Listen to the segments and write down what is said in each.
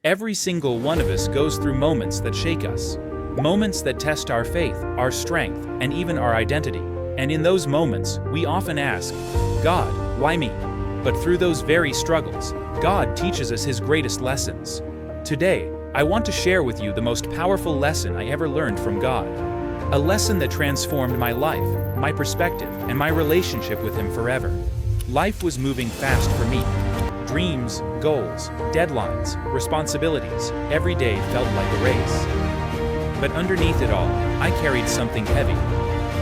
Every single one of us goes through moments that shake us. Moments that test our faith, our strength, and even our identity. And in those moments, we often ask, God, why me? But through those very struggles, God teaches us His greatest lessons. Today, I want to share with you the most powerful lesson I ever learned from God. A lesson that transformed my life, my perspective, and my relationship with Him forever. Life was moving fast for me. Dreams, goals, deadlines, responsibilities, every day felt like a race. But underneath it all, I carried something heavy.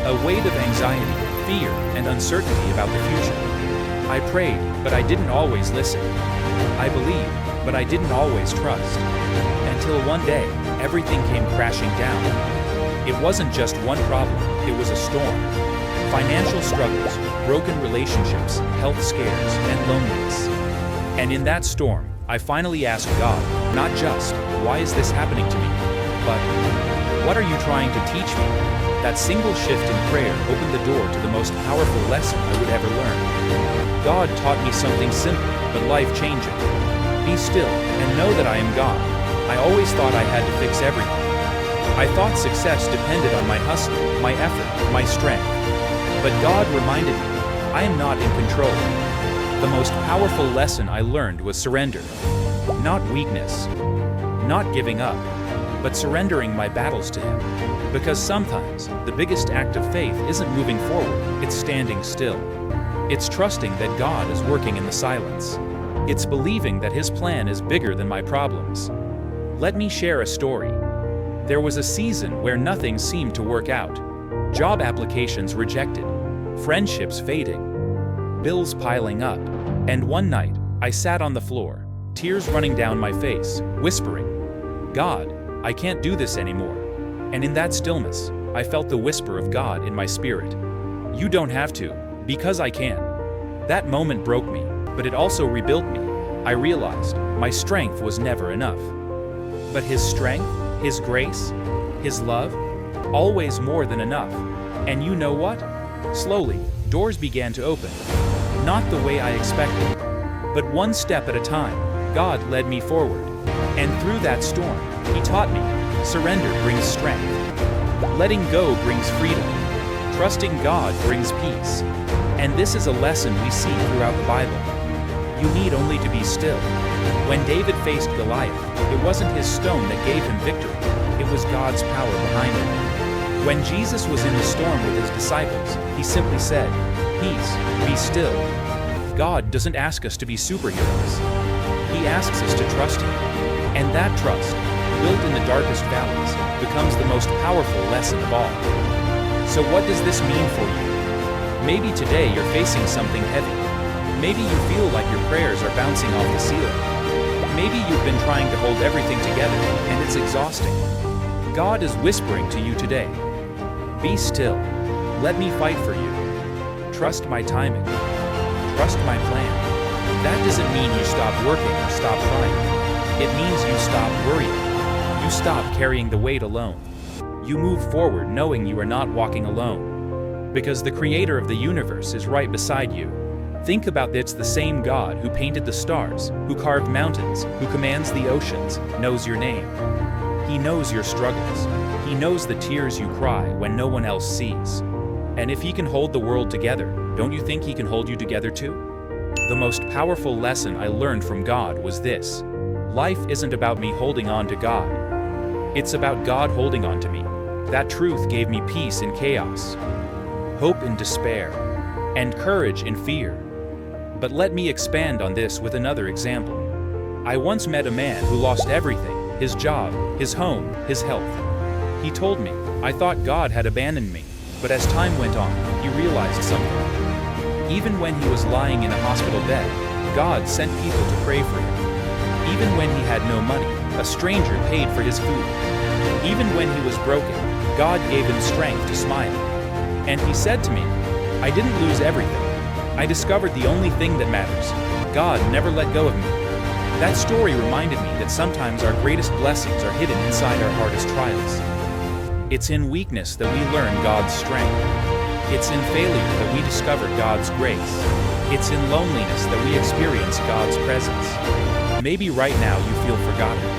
A weight of anxiety, fear, and uncertainty about the future. I prayed, but I didn't always listen. I believed, but I didn't always trust. Until one day, everything came crashing down. It wasn't just one problem, it was a storm. Financial struggles, broken relationships, health scares, and loneliness. And in that storm, I finally asked God, not just, why is this happening to me? But, what are you trying to teach me? That single shift in prayer opened the door to the most powerful lesson I would ever learn. God taught me something simple, but life-changing. Be still, and know that I am God. I always thought I had to fix everything. I thought success depended on my hustle, my effort, my strength. But God reminded me, I am not in control. The most powerful lesson I learned was surrender. Not weakness, not giving up, but surrendering my battles to Him. Because sometimes, the biggest act of faith isn't moving forward, it's standing still. It's trusting that God is working in the silence. It's believing that His plan is bigger than my problems. Let me share a story. There was a season where nothing seemed to work out. Job applications rejected, friendships fading, bills piling up, and one night, I sat on the floor, tears running down my face, whispering, God, I can't do this anymore. And in that stillness, I felt the whisper of God in my spirit. You don't have to, because I can. That moment broke me, but it also rebuilt me. I realized my strength was never enough. But His strength, His grace, His love, always more than enough. And you know what? Slowly, doors began to open. Not the way I expected, but one step at a time, God led me forward. And through that storm, He taught me, surrender brings strength. Letting go brings freedom. Trusting God brings peace. And this is a lesson we see throughout the Bible. You need only to be still. When David faced Goliath, it wasn't his stone that gave him victory, it was God's power behind him. When Jesus was in the storm with His disciples, He simply said, peace, be still. God doesn't ask us to be superheroes. He asks us to trust Him. And that trust, built in the darkest valleys, becomes the most powerful lesson of all. So what does this mean for you? Maybe today you're facing something heavy. Maybe you feel like your prayers are bouncing off the ceiling. Maybe you've been trying to hold everything together, and it's exhausting. God is whispering to you today, be still. Let me fight for you. Trust my timing. Trust my plan. That doesn't mean you stop working or stop trying. It means you stop worrying. You stop carrying the weight alone. You move forward knowing you are not walking alone. Because the Creator of the universe is right beside you. Think about it's the same God who painted the stars, who carved mountains, who commands the oceans, knows your name. He knows your struggles. He knows the tears you cry when no one else sees. And if He can hold the world together, don't you think He can hold you together too? The most powerful lesson I learned from God was this. Life isn't about me holding on to God. It's about God holding on to me. That truth gave me peace in chaos, hope in despair, and courage in fear. But let me expand on this with another example. I once met a man who lost everything, his job, his home, his health. He told me, I thought God had abandoned me, but as time went on, he realized something. Even when he was lying in a hospital bed, God sent people to pray for him. Even when he had no money, a stranger paid for his food. Even when he was broken, God gave him strength to smile. And he said to me, I didn't lose everything. I discovered the only thing that matters. God never let go of me. That story reminded me that sometimes our greatest blessings are hidden inside our hardest trials. It's in weakness that we learn God's strength. It's in failure that we discover God's grace. It's in loneliness that we experience God's presence. Maybe right now you feel forgotten.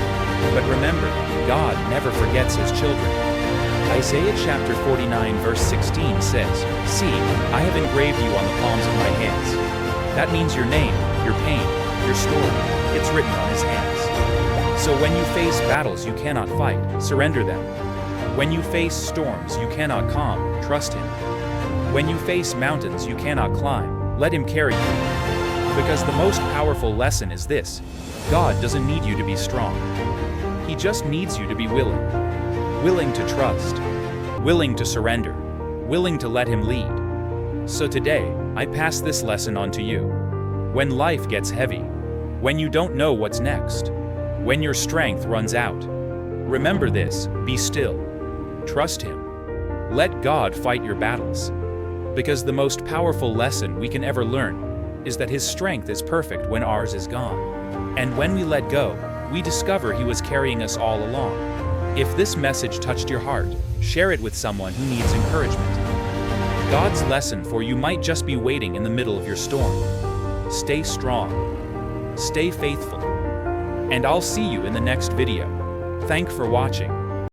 Remember, God never forgets his children. Isaiah chapter 49 verse 16 says, "See, I have engraved you on the palms of my hands." That means your name, your pain, your story, it's written on his hands. So when you face battles you cannot fight, surrender them. When you face storms you cannot calm, trust him. When you face mountains you cannot climb, let him carry you. Because the most powerful lesson is this: God doesn't need you to be strong. He just needs you to be willing. Willing to trust. Willing to surrender. Willing to let him lead. So today, I pass this lesson on to you. When life gets heavy, when you don't know what's next, when your strength runs out, remember this: be still. Trust him. Let God fight your battles. Because the most powerful lesson we can ever learn is that his strength is perfect when ours is gone. And when we let go, we discover he was carrying us all along. If this message touched your heart, share it with someone who needs encouragement. God's lesson for you might just be waiting in the middle of your storm. Stay strong. Stay faithful. And I'll see you in the next video. Thanks for watching.